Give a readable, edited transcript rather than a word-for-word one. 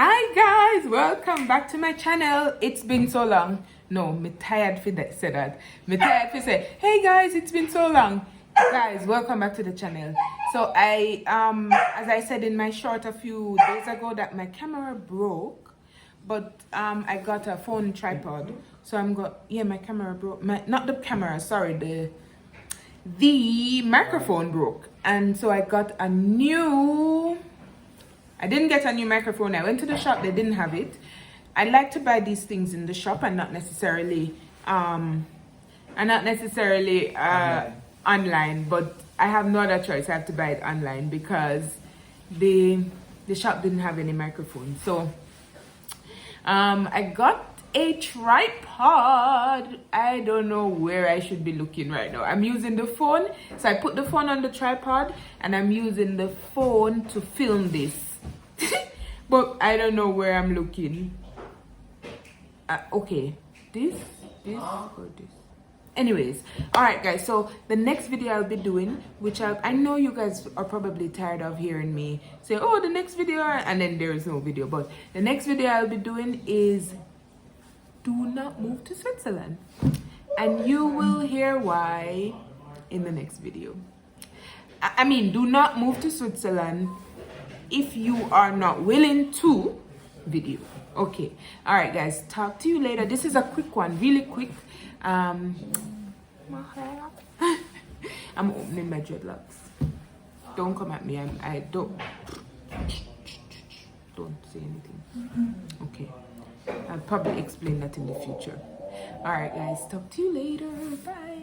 Hi guys, welcome back to my channel. It's been so long. No, me tired for that say that. Me tired for say, hey guys, it's been so long. Guys, welcome back to the channel. So I as I said in my short a few days ago that my camera broke, but I got a phone tripod. So my camera broke. Not the camera, sorry, the microphone broke. And so I didn't get a new microphone. I went to the shop, they didn't have it. I like to buy these things in the shop and not necessarily online, but I have no other choice. I have to buy it online because the shop didn't have any microphone. So I got a tripod. I don't know where I should be looking right now. I'm using the phone, so I put the phone on the tripod and I'm using the phone to film this. But I don't know where I'm looking. Okay, this or this. Anyways, all right guys, so the next video I'll be doing, which I know you guys are probably tired of hearing me say, oh, the next video, and then there is no video, but the next video I'll be doing is do not move to Switzerland, and you will hear why in the next video. I mean, do not move to Switzerland if you are not willing to video. Okay, all right guys, talk to you later. This is a quick one, really quick. I'm opening my dreadlocks. Don't come at me. I don't say anything. Okay, I'll probably explain that in the future. All right guys, talk to you later. Bye.